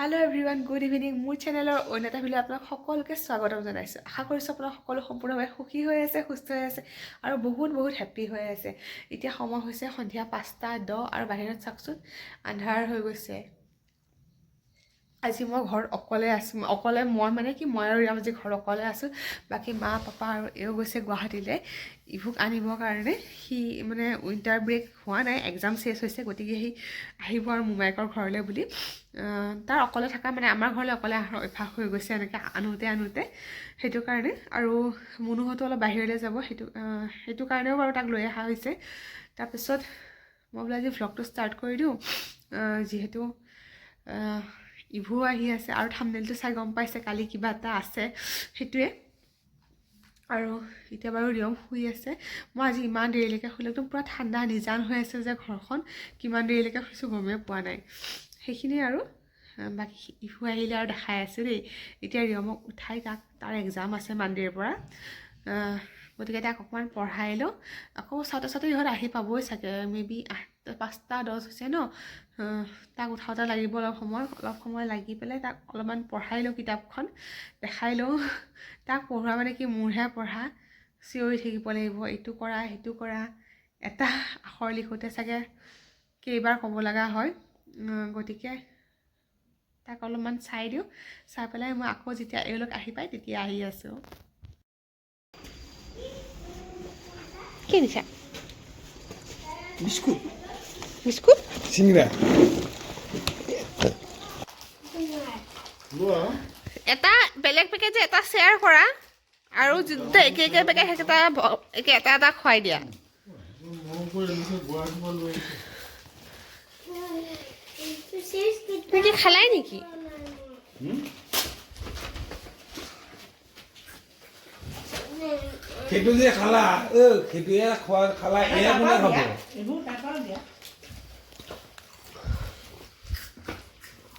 Hello everyone, good evening. মোৰ চেনেলৰ অন্য এটা ভিডিঅ' আপোনাক সকলোকে স্বাগতম জনাইছোঁ। আশা কৰিছোঁ আপোনাক সকলো সম্পূৰ্ণভাৱে সুখী হৈ আছে, সুস্থ হৈ আছে আৰু বহুত হেপী হৈ আছে। এতিয়া সময় হৈছে সন্ধিয়া 5:10 আৰু বাহিৰত চাওকচোন আন্ধাৰ হৈ গৈছে। আজি মই ঘৰত অকলে আছোঁ। মই মানে কি মই আৰু ৰিয়াম আজি ঘৰত অকলে আছোঁ। বাকী মা পাপা আৰু এও গৈছে গুৱাহাটীলৈ ইভুক আনিবৰ কাৰণে। সি মানে উইণ্টাৰ ব্ৰেক হোৱা নাই, এক্সাম শেষ হৈছে, গতিকে সি আহিব আৰু মোমায়েকৰ ঘৰলৈ বুলি। তাৰ অকলে থকা মানে আমাৰ ঘৰলৈ অকলে অহাৰ অভ্যাস হৈ গৈছে এনেকৈ আনোতে সেইটো কাৰণে। আৰু মুনুহঁতো অলপ বাহিৰলৈ যাব, সেইটো কাৰণেও বাৰু তাক লৈ অহা হৈছে। তাৰপিছত মই বোলে আজি ভ্লগটো ষ্টাৰ্ট কৰি দিওঁ, যিহেতু ইভু আহি আছে আৰু থাম্বনেইলটো চাই গম পাইছে কালি কিবা এটা আছে সেইটোৱে। আৰু এতিয়া বাৰু ৰিয়ম শুই আছে। মই আজি ইমান দেৰিলৈকে শুলে, একদম পূৰা ঠাণ্ডা নিজান হৈ আছে যে ঘৰখন, কিমান দেৰিলৈকে শুইছোঁ গমেই পোৱা নাই। সেইখিনি আৰু বাকী ইভু আহিলে আৰু দেখাই আছোঁ দেই। এতিয়া ৰিয়মক উঠাই তাৰ এক্সাম আছে মানডেৰ পৰা, গতিকে তাক অকণমান পঢ়াই লওঁ। আকৌ চাওঁতে ইহঁত আহি পাবই চাগে, মেবি 5:10 হৈছে ন। তাক উঠাওঁতে লাগিব অলপ সময় লাগি পেলাই তাক অলপমান পঢ়াই লওঁ, কিতাপখন দেখাই লওঁ। তাক পঢ়োৱা মানে কি মোৰহে পঢ়া, চিঞৰি থাকিব লাগিব, এইটো কৰা সেইটো কৰা। এটা আখৰ লিখোঁতে চাগে কেইবাৰ ক'ব লগা হয়। গতিকে তাক অলপমান চাই দিওঁ, চাই পেলাই মই আকৌ যেতিয়া এওঁলোক আহি পায় তেতিয়া আহি আছোঁ। কি দিছা? বিস্কুট চিংৰা এটা বেলেগ পেকেট যে এটা শ্বেয়াৰ কৰা আৰু যিটো একে পেকেট সেইকেইটা এটা খুৱাই দিয়া। তুমি কি খালাই নেকি? সেইটো যে খালা সেইটোৱে খালা, এয়া কোনে খাব?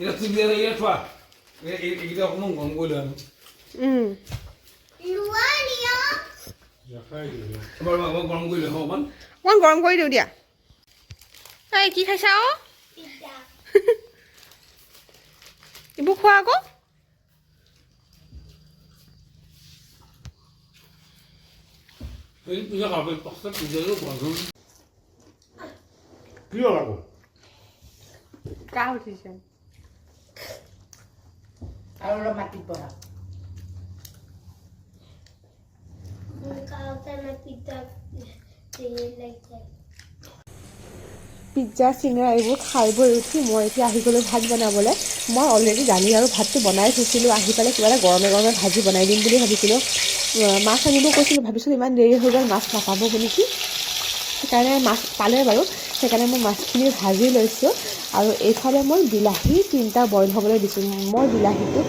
এটা চিবিয়া ইয়া থোৱা, এইকেইটা অকণমান গৰম কৰি লোৱা। গৰম কৰি লোৱা অকণমান গৰম কৰি দিওঁ দিয়া। এই কি খাইছা অ? এইবোৰ খোৱা আকৌ। কি হ'ল আকৌ? কাহ উঠিছে আৰু অলপ মাটিত বহা। পিজ্জা চিঙৰা এইবোৰ খাই বৈ উঠি মই এতিয়া আহি গ'লোঁ ভাত বনাবলৈ। মই অলৰেডি দালি আৰু ভাতটো বনাই থৈছিলোঁ, আহি পেলাই কিবা এটা গৰমে ভাজি বনাই দিম বুলি ভাবিছিলোঁ। মাছ আনিব কৈছিলোঁ, ভাবিছিলোঁ ইমান দেৰি হৈ গ'ল মাছ নাপাব বুলি কি, সেইকাৰণে মাছ পালে বাৰু। সেইকাৰণে মই মাছখিনি ভাজি লৈছোঁ। আৰু এইফালে মই বিলাহী 3টা বইল হ'বলৈ দিছোঁ। মই বিলাহীটো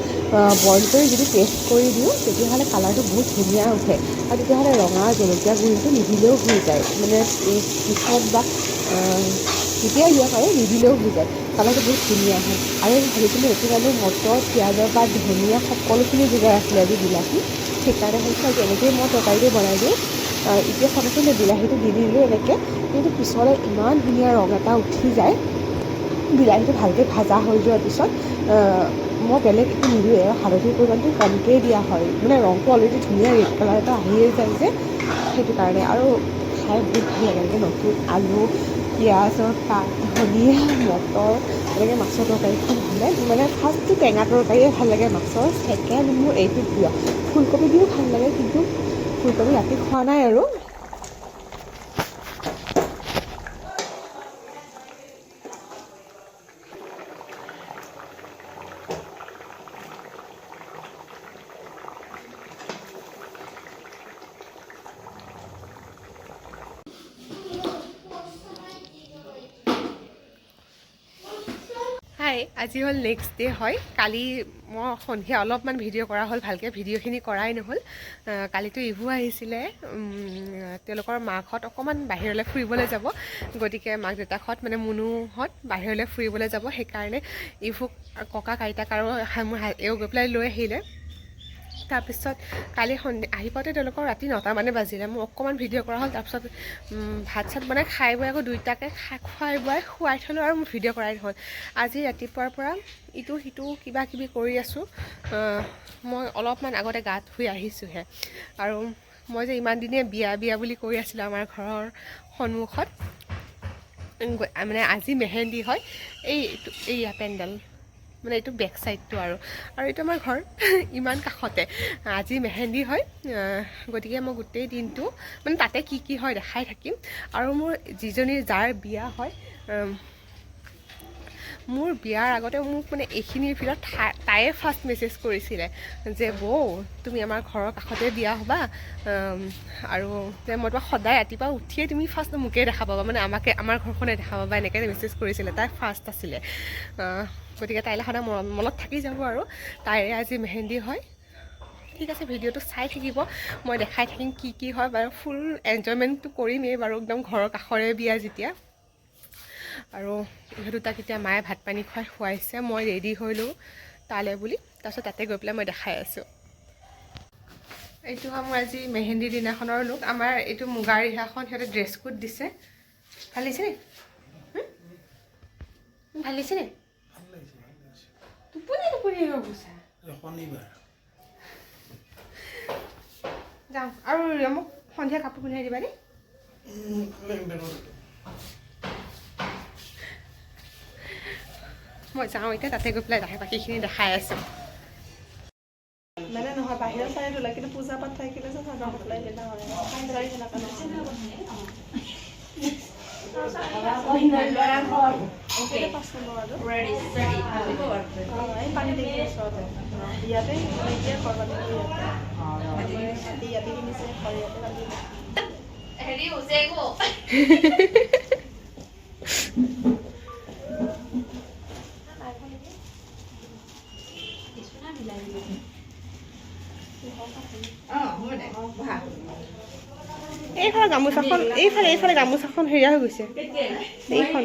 বইল কৰি যদি পেষ্ট কৰি দিওঁ তেতিয়াহ'লে কালাৰটো বহুত ধুনীয়া উঠে, আৰু তেতিয়াহ'লে ৰঙা জলকীয়া গুড়িটো নিদিলেও হৈ যায়, মানে পিছত বা যেতিয়াই দিয়ক আৰু নিদিলেও হৈ যায়, কালাৰটো বহুত ধুনীয়া হয়। আৰু ভাবিছিলোঁ সেইটো কাৰণে মটৰ, পিঁয়াজৰ বা ধনিয়া সকলোখিনি যোগাৰ আছিলে আজি বিলাহী, সেইকাৰণে ভাবিছোঁ আজি এনেকৈয়ে মই তৰকাৰীটো বনাই দিওঁ। এতিয়া চাবচোন বিলাহীটো দি দিলোঁ এনেকৈ, কিন্তু পিছলৈ ইমান ধুনীয়া ৰং এটা উঠি যায়। বিলাহীটো ভালকৈ ভাজা হৈ যোৱাৰ পিছত মই বেলেগ একো নিদিওঁৱে, হালধিৰ পৰিমাণটো কমকৈয়ে দিয়া হয়, মানে ৰংটো অলৰেডি ধুনীয়া ৰেড কালাৰ এটা আহিয়ে যায় যে, সেইটো কাৰণে। আৰু খাই বহুত ভাল লাগে এনেকৈ নতুন আলু, পিঁয়াজৰ পাত, ধনিয়া, মটৰ এনেকৈ মাছৰ তৰকাৰীখন হ'লে, মানে ফাৰ্ষ্টটো টেঙা তৰকাৰীয়ে ভাল লাগে মাছৰ, ছেকেণ্ড মোৰ এইটো প্ৰিয়। ফুলকবি দিও ভাল লাগে, কিন্তু ফুলকবি ৰাতি খোৱা নাই আৰু। হাই, আজি হ'ল নেক্সট ডে হয়। কালি মই সন্ধিয়া অলপমান ভিডিঅ' কৰা হ'ল, ভালকৈ ভিডিঅ'খিনি কৰাই নহ'ল। কালিতো ইভু আহিছিলে, তেওঁলোকৰ মাকহঁত অকণমান বাহিৰলৈ ফুৰিবলৈ যাব, গতিকে মাক দেউতাকহঁত মানে মুনুহঁত বাহিৰলৈ ফুৰিবলৈ যাব, সেইকাৰণে ইভুক ককাক আইতাক আৰু মোৰ এওঁ গৈ পেলাই লৈ আহিলে। তাৰপিছত কালি সন্ধিয়া আহি পাওঁতে তেওঁলোকৰ ৰাতি 9টা মানে বাজিলে। মোৰ অকণমান ভিডিঅ' কৰা হ'ল। তাৰপিছত ভাত চাত বনাই খাই বৈ আকৌ দুইটাকে খুৱাই বোৱাই শুৱাই থ'লোঁ আৰু মোৰ ভিডিঅ' কৰাই নহ'ল। আজি ৰাতিপুৱাৰ পৰা ইটো সিটো কিবা কিবি কৰি আছোঁ। মই অলপমান আগতে গাত ধুই আহিছোঁহে। আৰু মই যে ইমান দিনে বিয়া বুলি কৈ আছিলোঁ আমাৰ ঘৰৰ সন্মুখত, মানে আজি মেহেন্দি হয়। এইয়া পেণ্ডেল মানে এইটো বেক চাইডটো আৰু এইটো আমাৰ ঘৰ ইমান কাষতে। আজি মেহেন্দি হয়, গতিকে মই গোটেই দিনটো মানে তাতে কি হয় দেখাই থাকিম। আৰু মোৰ যাৰ বিয়া হয়, মোৰ বিয়াৰ আগতে মোক মানে এইখিনিৰ ভিতৰত তায়ে ফাৰ্ষ্ট মেছেজ কৰিছিলে যে বৌ তুমি আমাৰ ঘৰৰ কাষতে বিয়া হ'বা, আৰু যে মই তোমাক সদায় ৰাতিপুৱা উঠিয়ে তুমি ফাৰ্ষ্ট মোকে দেখা পাবা, মানে আমাৰ ঘৰখনে দেখা পাবা, এনেকৈ মেছেজ কৰিছিলে। তাই ফাৰ্ষ্ট আছিলে, গতিকে তাইলৈ সদায় মনত থাকি যাব। আৰু তাইৰে আজি মেহেন্দি হয়। ঠিক আছে, ভিডিঅ'টো চাই থাকিব, মই দেখাই থাকিম কি হয় বাৰু। ফুল এনজয়মেণ্টটো কৰিমেই বাৰু, একদম ঘৰৰ কাষৰে বিয়া যেতিয়া। আৰু ইহঁত দুটাক এতিয়া মায়ে ভাত পানী খুৱাই খুৱাইছে। মই ৰেডি হৈলোঁ তালৈ বুলি, তাৰপিছত তাতে গৈ পেলাই মই দেখাই আছোঁ। এইটো হয় মোৰ আজি মেহেন্দিৰ দিনাখনৰ লুক। আমাৰ এইটো মুগাৰ ৰিহাখন সিহঁতে ড্ৰেছ কোড দিছে। ভাল লাগিছে নে? ভাল লাগিছে নে? টোপনি হৈ গৈছা। যাওঁ আৰু মোক সন্ধিয়া কাপোৰ পিন্ধাই দিবা দেই। মই যাওঁ এতিয়া, তাতে গৈ পেলাই বাকীখিনি দেখাই আছোঁ। মানে নহয় বাহিৰৰ চাই তোলা, কিন্তু পূজা পাঠ থাকিলে যে চাদৰ মেখেলাই পিন্ধা হয়। এই পানী টেংকিৰ ওচৰতে ইয়াতে এতিয়া কৰবাত ইয়াতে কিনিছে হেৰি হৈছে এইফালে গামোচাখন এইফালে গামোচাখন হেৰিয়া হৈ গৈছে। এইখন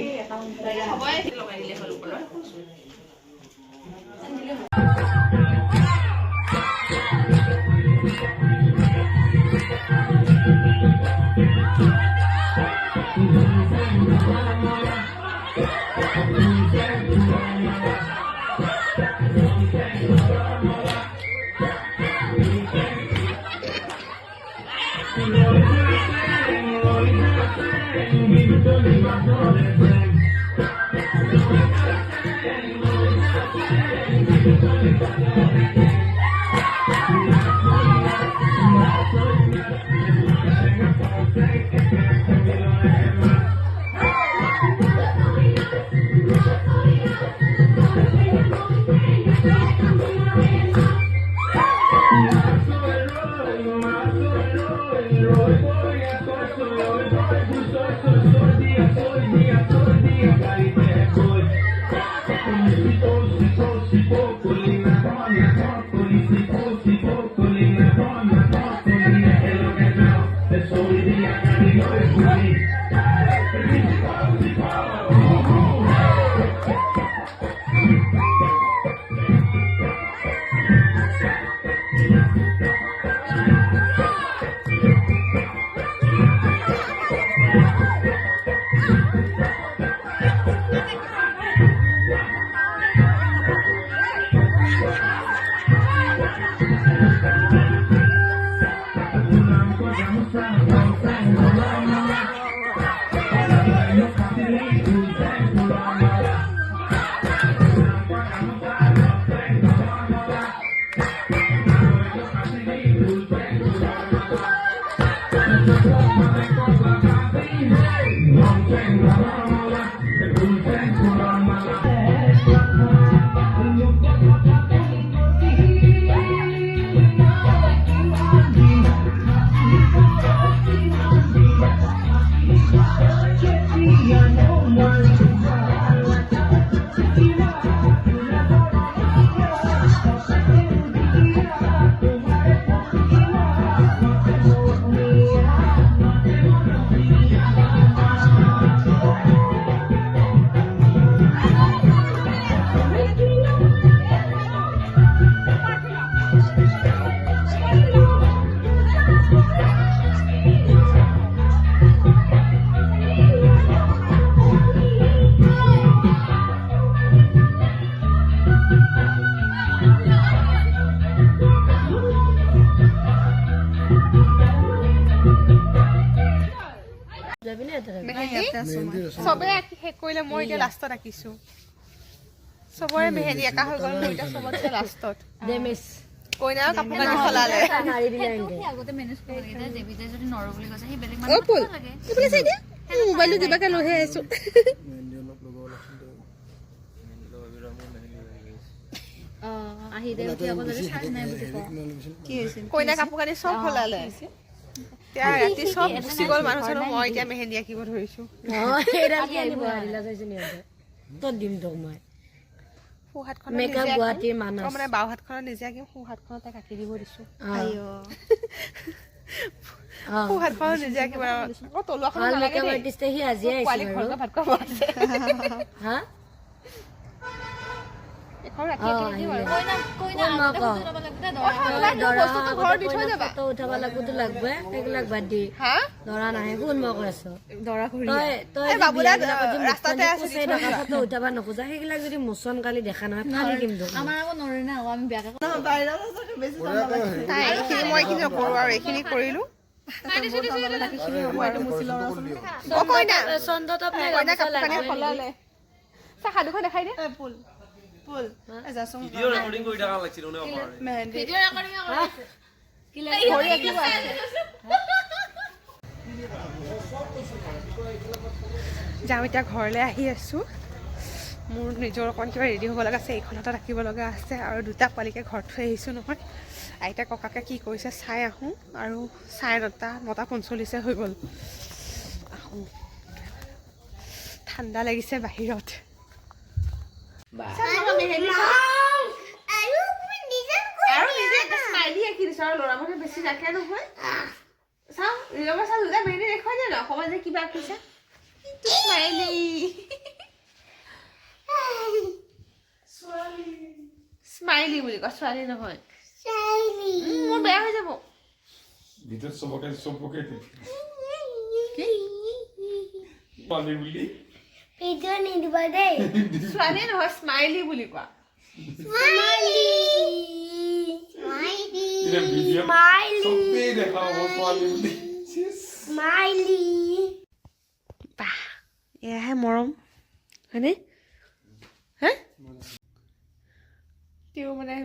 মেহেন্দি চবে আঁকি শেষ কৰিলে মই এতিয়া লাষ্টত আঁকিছো চবৰে মেহেন্দি একা হৈ গ'ল মই এতিয়া চবতছে লাষ্টত কইনাৰ কাপোৰ কানি সলালে মোবাইলটো কিবাকে লৈহে আহিছো কইনা কাপোৰ কানি চব সলালে এতিয়া ৰাতি চব গুচি গ'ল মানুহ চানুহ মই এতিয়া মেহেন্দি আঁকিব ধৰিছো মানে বাও হাতখনত নিজে আঁকিম সোঁ হাতখনত তাইক আঁকি দিব দিছো সোঁ হাতখনত নিজে আঁকিব আকৌ তলুৱাখন নালাগে পোৱালি ঘৰতে ভাত খাব আছে এখন ৰাতি আঁকি দিম আৰু মোচন কালি দেখা নহয় ফালি দিম মই এইখিনি নকৰো আৰু এইখিনি কৰিলো সাধুখন দেখাই দে যাওঁ এতিয়া ঘৰলৈ আহি আছো মোৰ নিজৰ অকণ কিবা ৰেডি হ'ব লগা আছে এইখন হাতত ৰাখিব লগা আছে আৰু দুটা পোৱালিকে ঘৰত থৈ আহিছোঁ নহয় আইতা ককাকে কি কৰিছে চাই আহোঁ আৰু 9:30 হৈ গ'ল আহোঁ ঠাণ্ডা লাগিছে বাহিৰত ল'ৰা মানুহে বেছি ৰাখে নহয় চাওঁ ৰিলমা চাওঁ দুটা মেহেন্দি দেখুৱাই দিয়ে ন অকণমান যে কিবা আঁকিছে স্মাইলি বুলি কয় ছোৱালী নহয় মোৰ বেয়া হৈ যাব ভিতৰত চবকে পালি বুলি ছোৱালী নহয় স্মাইলি বুলি কোৱা এয়াহে মৰম হয়নে হে তেওঁ মানে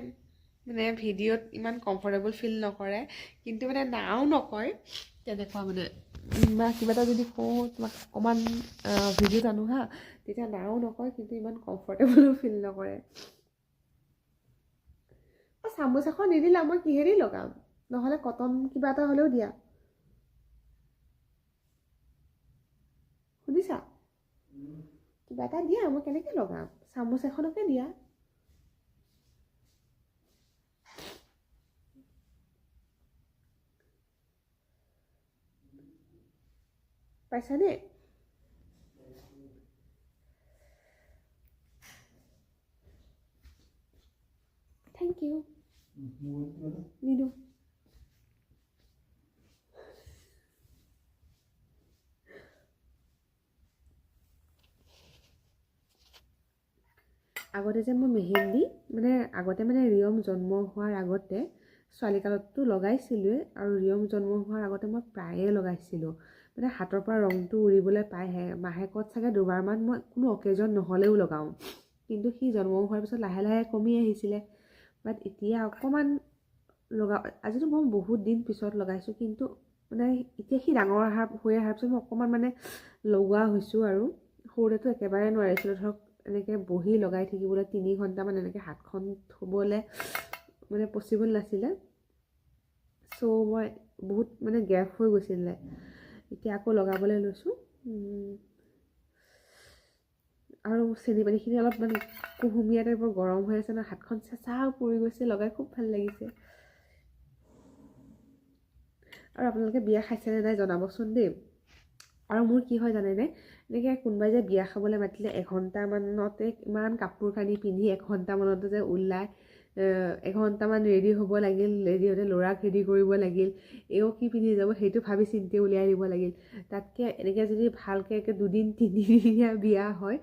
ভিডিঅ'ত ইমান কমফৰ্টেবল ফিল নকৰে কিন্তু মানে নাও নকয় তেনেকুৱা মানে বা কিবা এটা যদি কওঁ তোমাক অকণমান ভিডিঅ'ত আনো হা তেতিয়া নাও নকয় কিন্তু ইমান কমফৰ্টেবলো ফিল নকৰে চামুচ এখন নিদিলা মই কিহেদি লগাম নহ'লে কটন কিবা এটা হ'লেও দিয়া শুনিছা কিবা এটা দিয়া মই কেনেকৈ লগাম চামুচ এখনকে দিয়া পাইছানে থেংক ইউ নিদো আগতে যে মই মেহেন্দি আগতে ৰিয়ম জন্ম হোৱাৰ আগতে ছোৱালীকালততো লগাইছিলোঁৱে আৰু ৰিয়ম জন্ম হোৱাৰ আগতে মই প্ৰায়ে লগাইছিলোঁ হাতৰ পৰা ৰংটো উৰিবলৈ পাইহে মাহেকত চাগে দুবাৰমান মই কোনো অকেজন নহ'লেও লগাওঁ কিন্তু সি জন্ম হোৱাৰ পিছত লাহে লাহে কমি আহিছিলে বাট এতিয়া অকণমান আজিতো মই বহুত দিন পিছত লগাইছোঁ কিন্তু এতিয়া সি ডাঙৰ হৈ অহাৰ পিছত মই অকণমান লগোৱা হৈছোঁ আৰু সৰুতেতো একেবাৰে নোৱাৰিছিলোঁ ধৰক এনেকৈ বহি লগাই থাকিবলৈ 3 ঘণ্টামান এনেকৈ হাতখন থ'বলৈ পচিবল নাছিলে চ' মই বহুত গেপ হৈ গৈছিলে এতিয়া আকৌ লগাবলৈ লৈছোঁ আৰু চেনি পানীখিনি অলপ কুহুমীয়া টাইপৰ গৰম হৈ আছে ন হাতখন চেঁচা পৰি গৈছে লগাই খুব ভাল লাগিছে আৰু আপোনালোকে বিয়া খাইছেনে নাই জনাবচোন দেই আৰু মোৰ কি হয় জানেনে এনেকৈ কোনোবাই যে বিয়া খাবলৈ মাতিলে এঘণ্টামানতে ইমান কাপোৰ কানি পিন্ধি এঘণ্টামানতে যে ওলাই এঘণ্টামান ৰেডি হ'ব লাগিল ৰেডি হ'লে ল'ৰাক ৰেডি কৰিব লাগিল এও কি পিন্ধি যাব সেইটো ভাবি চিন্তি উলিয়াই দিব লাগিল তাতকৈ এনেকৈ যদি ভালকৈ 2 দিন 3 দিনীয়া বিয়া হয়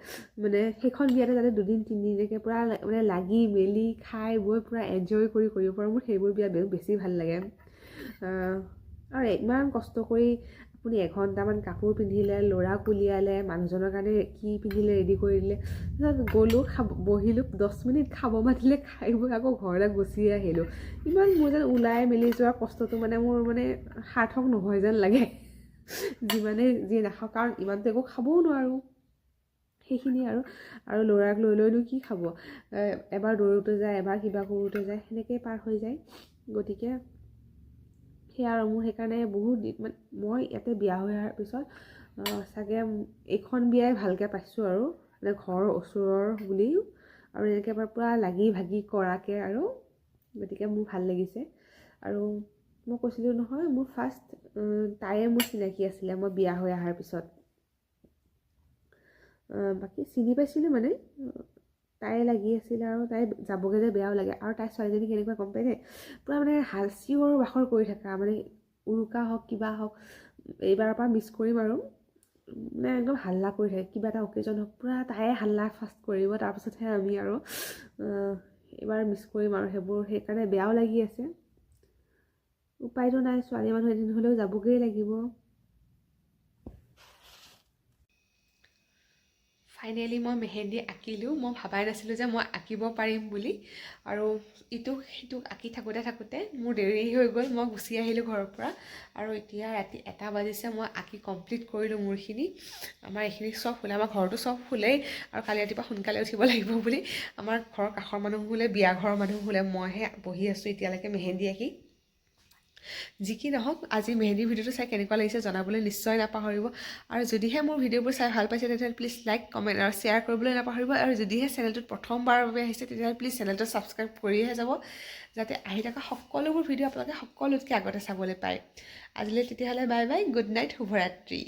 সেইখন বিয়াতে যাতে 2 দিন 3 দিনলৈকে পূৰা লাগি মেলি খাই বৈ পূৰা এনজয় কৰিব পাৰোঁ মোৰ সেইবোৰ বিয়া বেছি ভাল লাগে আৰু ইমান কষ্ট কৰি আপুনি এঘণ্টামান কাপোৰ পিন্ধিলে, ল'ৰাক উলিয়ালে, মানুহজনৰ কাৰণে কি পিন্ধিলে ৰেডি কৰি দিলে, তাৰপিছত গ'লোঁ বহিলোঁ 10 মিনিট খাব মাতিলে খাই বৈ আকৌ ঘৰলৈ গুচি আহিলোঁ। ইমান মোৰ যেন ওলাই মেলি যোৱা কষ্টটো মানে মোৰ মানে সাৰ্থক নহয় যেন লাগে যিমানে যি নাখাওঁ, কাৰণ ইমানটো একো খাবও নোৱাৰোঁ। সেইখিনি আৰু ল'ৰাক লৈনো কি খাব, এবাৰ দৌৰোতে যায়, এবাৰ কিবা কৰোঁতে যায়, সেনেকৈয়ে পাৰ হৈ যায়। গতিকে সেয়া আৰু মোৰ সেইকাৰণে বহুত মানে মই ইয়াতে বিয়া হৈ অহাৰ পিছত চাগে এইখন বিয়াই ভালকৈ পাইছোঁ আৰু মানে ঘৰৰ ওচৰৰ বুলিও, আৰু এনেকৈ এবাৰ পূৰা লাগি ভাগি কৰাকৈ আৰু গতিকে মোৰ ভাল লাগিছে। আৰু মই কৈছিলোঁ নহয়, মোৰ ফাৰ্ষ্ট তায়ে মোৰ চিনাকি আছিলে মই বিয়া হৈ অহাৰ পিছত। বাকী চিনি পাইছিলোঁ মানে তাই লাগি আছিলে, আৰু তাই যাবগৈ যে বেয়াও লাগে। আৰু তাই ছোৱালীজনী কেনেকুৱা গম পাই দেই, পূৰা মানে চিঞৰ বাখৰ কৰি থকা, মানে উৰুকা হওক কিবা হওক, এইবাৰৰ পৰা মিছ কৰিম আৰু মানে একদম হাল্লা কৰি থাকে, কিবা এটা অকেজন হওক পূৰা তায়ে হাল্লা ফাৰ্ষ্ট কৰিব, তাৰপিছতহে আমি আৰু এইবাৰ মিছ কৰিম আৰু সেইকাৰণে বেয়াও লাগি আছে। উপায়তো নাই, ছোৱালী মানুহ এদিন হ'লেও যাবগৈ লাগিব। ফাইনেলি মই মেহেন্দি আঁকিলোঁ। মই ভবাই নাছিলোঁ যে মই আঁকিব পাৰিম বুলি, আৰু ইটোক সিটোক আঁকি থাকোঁতে মোৰ দেৰি হৈ গ'ল, মই গুচি আহিলোঁ ঘৰৰ পৰা। আৰু এতিয়া ৰাতি 1টা বাজিছে, মই আঁকি কমপ্লিট কৰিলোঁ মোৰখিনি। আমাৰ এইখিনি চব শুলে, আমাৰ ঘৰটো চব শুলেই, আৰু কালি ৰাতিপুৱা সোনকালে উঠিব লাগিব বুলি আমাৰ ঘৰৰ কাষৰ মানুহ শুলে, বিয়া ঘৰৰ মানুহ শুলে, মইহে বহি আছোঁ এতিয়ালৈকে মেহেন্দি আঁকি। যি কি নহওক, আজি মেহেন্দি ভিডিঅ'টো চাই কেনেকুৱা লাগিছে জনাবলৈ নিশ্চয় নাপাহৰিব। আৰু যদিহে মোৰ ভিডিঅ'বোৰ চাই ভাল পাইছে তেতিয়াহ'লে প্লিজ লাইক, কমেণ্ট আৰু শ্বেয়াৰ কৰিবলৈ নাপাহৰিব। আৰু যদিহে চেনেলটোত প্ৰথমবাৰৰ বাবে আহিছে তেতিয়াহ'লে প্লিজ চেনেলটো ছাবস্ক্ৰাইব কৰিহে যাব, যাতে আহি থকা সকলোবোৰ ভিডিঅ' আপোনালোকে সকলোতকৈ আগতে চাবলৈ পায়। আজিলৈ তেতিয়াহ'লে বাই বাই, গুড নাইট, শুভৰাত্ৰি।